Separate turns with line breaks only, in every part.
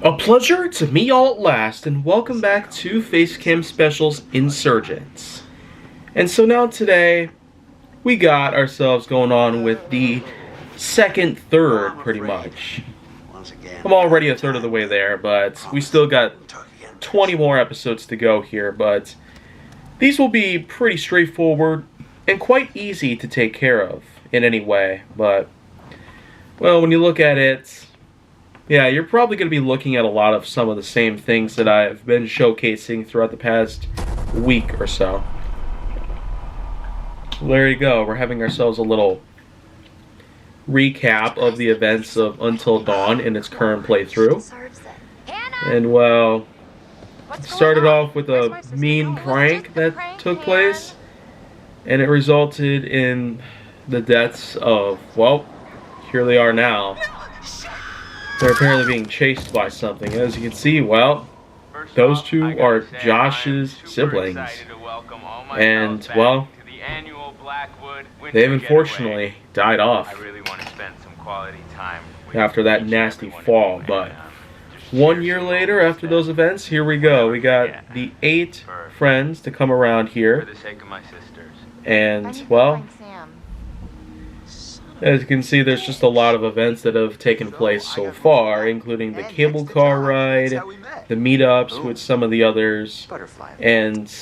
A pleasure to meet y'all at last, and welcome back to Facecam Specials Insurgence. And so now today, we got ourselves going on with the third, pretty much. I'm already a third of the way there, but we still got 20 more episodes to go here, but these will be pretty straightforward and quite easy to take care of in any way, but, well, when you look at it, yeah, you're probably going to be looking at a lot of some of the same things that I've been showcasing throughout the past week or so. Well, there you go. We're having ourselves a little recap of the events of Until Dawn in its current playthrough. And, well, it started off with a mean prank that took place, and it resulted in the deaths of, well, here they are now. They're apparently being chased by something. As you can see, well, those two are Josh's siblings. And, well, they've unfortunately died off after that nasty fall. But 1 year later, after those events, here we go. We got the 8 friends to come around here. And, well, as you can see, there's just a lot of events that have taken place so far, including the cable car ride, the meetups with some of the others, and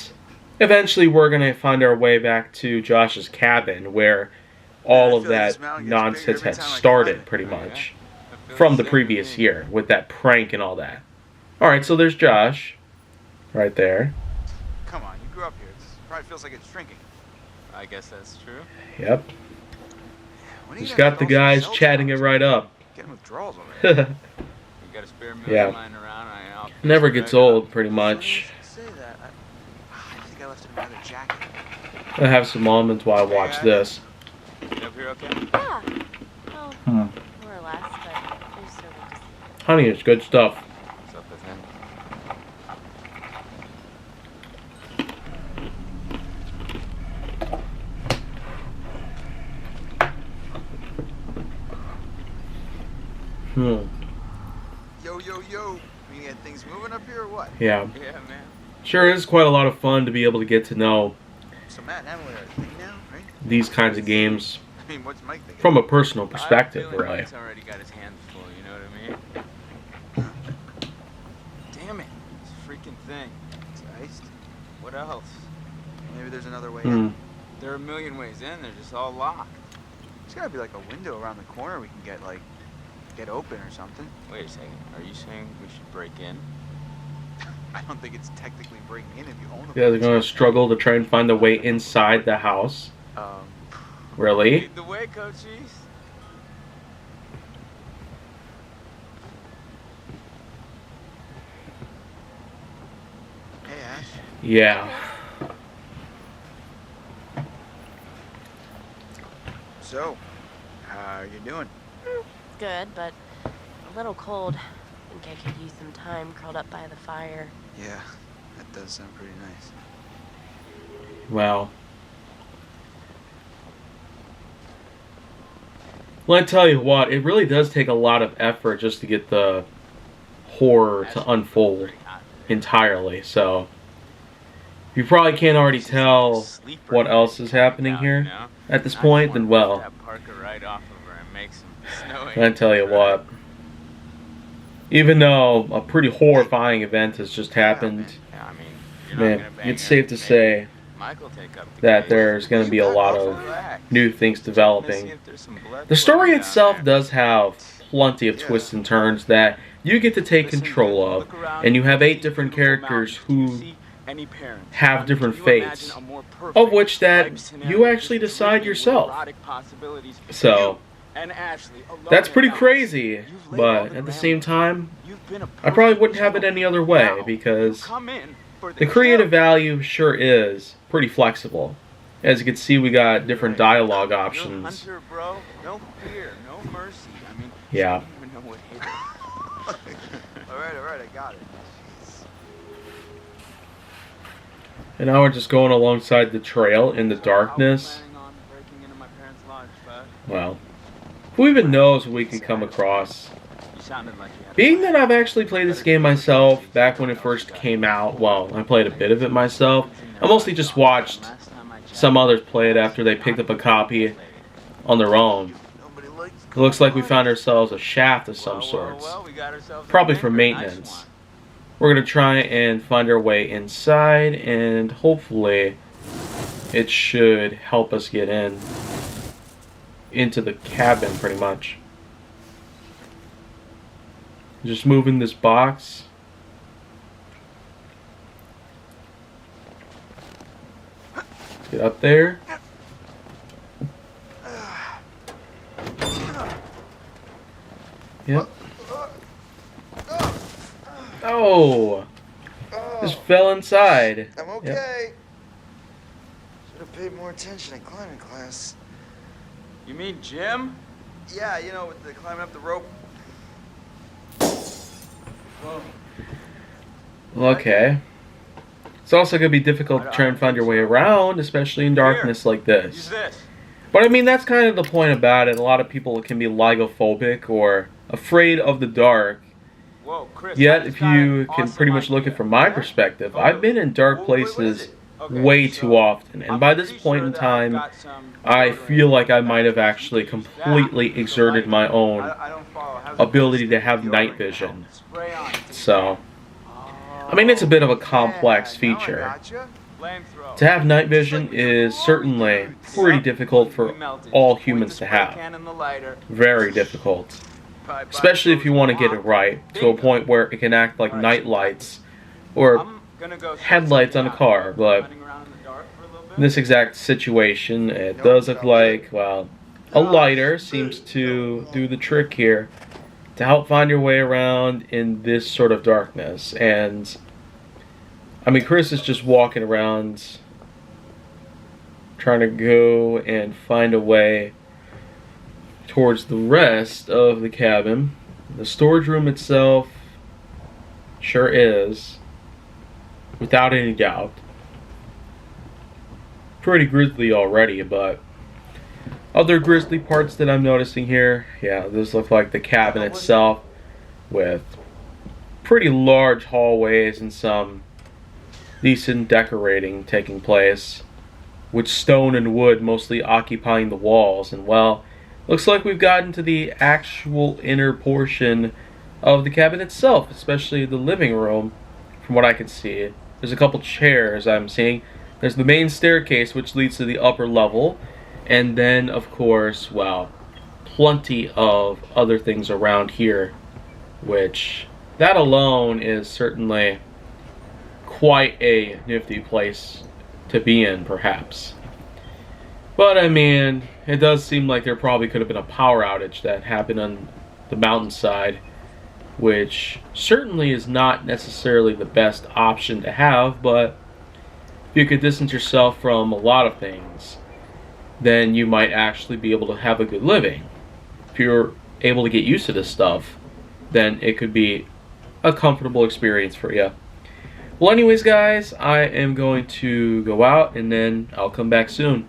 eventually we're going to find our way back to Josh's cabin, where all of that nonsense had started, pretty much, from the previous year, with that prank and all that. Alright, so there's Josh, right there.
Come on, you grew up here. It probably feels like it's shrinking. I guess that's true.
Yep. He's got the guys chatting it right up. Yeah. Never gets old, pretty much. I have some moments while I watch this.
Yeah. Well, more or less, but there's sort of...
Honey, it's good stuff.
Yo. We get things moving up here or what?
Yeah.
Yeah, man.
Sure is quite a lot of fun to be able to get to know
So Matt and Emily are a thing now, right?
these kinds of games
I mean, what's Mike thinking?
from a personal perspective, really.
Mike's already got his hands full, you know what I mean? Damn it. This freaking thing.
It's iced.
What else?
Maybe there's another way in.
There are a million ways in, they're just all locked.
There's gotta be like a window around the corner we can get open or something.
Wait a second, are you saying we should break in?
I don't think it's technically breaking in if you own the place.
Yeah, they're going to struggle to try and find a way inside the house. Really?
Lead the way, coachies.
Hey, Ash.
Yeah.
So, how are you doing?
Good, but a little cold. I think I could use some time curled up by the fire.
Yeah, that does sound pretty nice.
Well, I tell you what, it really does take a lot of effort just to get the horror to unfold entirely. So, if you probably can't already tell what else is happening here at this point, then well, I tell you what, even though a pretty horrifying event has just happened, man, it's safe to say that there's going to be a lot of new things developing. The story itself does have plenty of twists and turns that you get to take control of, and you have 8 different characters who have different fates, of which that you actually decide yourself. So, that's pretty crazy, but at the same time, I probably wouldn't have it any other way, because the creative value sure is pretty flexible. As you can see, we got different dialogue options. Yeah.
Alright, I got it.
And now we're just going alongside the trail in the darkness. Well, who even knows what we can come across
Sounded like you had
Being that I've actually played this game myself back when it first came out, well, I played a bit of it myself. I mostly just watched some others play it after they picked up a copy on their own. It looks like we found ourselves a shaft of some sorts, probably for maintenance. We're going to try and find our way inside, and hopefully it should help us get into the cabin pretty much. Just moving this box. Let's get up there. Yep. Oh! Just fell inside.
I'm okay.
Yep.
Should have paid more attention in climbing class.
You mean Jim?
Yeah, you know, with the climbing up the rope. Whoa.
Okay. It's also going to be difficult to try and find your way around, especially in darkness like
Use
this.
this.
But I mean, that's kind of the point about it. A lot of people can be lygophobic or afraid of the dark.
Whoa, Chris,
Yet,
I just
if
got
you
an
can
awesome
pretty much look at
idea.
it from my perspective, I've been in dark places way too often. And by this point in time, I feel like I might have actually completely exerted my own
I don't follow. How's
ability to have night vision. So, I mean, it's a bit of a complex feature. To have night vision is certainly pretty difficult for all humans to have. Very difficult. Especially if you want to get it right, to a point where it can act like night lights or headlights on a car. But in this exact situation, it does look like, well, a lighter seems to do the trick here to help find your way around in this sort of darkness. And I mean, Chris is just walking around trying to go and find a way towards the rest of the cabin. The storage room itself sure is, without any doubt, pretty grisly already, but other grisly parts that I'm noticing here, yeah, this looks like the cabin itself with pretty large hallways and some decent decorating taking place, with stone and wood mostly occupying the walls. And well, looks like we've gotten to the actual inner portion of the cabin itself, especially the living room, from what I can see. There's a couple chairs I'm seeing. There's the main staircase which leads to the upper level, and then of course, well, plenty of other things around here, which that alone is certainly quite a nifty place to be in, perhaps. But I mean, it does seem like there probably could have been a power outage that happened on the mountainside, which certainly is not necessarily the best option to have, but if you could distance yourself from a lot of things, then you might actually be able to have a good living. If you're able to get used to this stuff, then it could be a comfortable experience for you. Well, anyways, guys, I am going to go out and then I'll come back soon.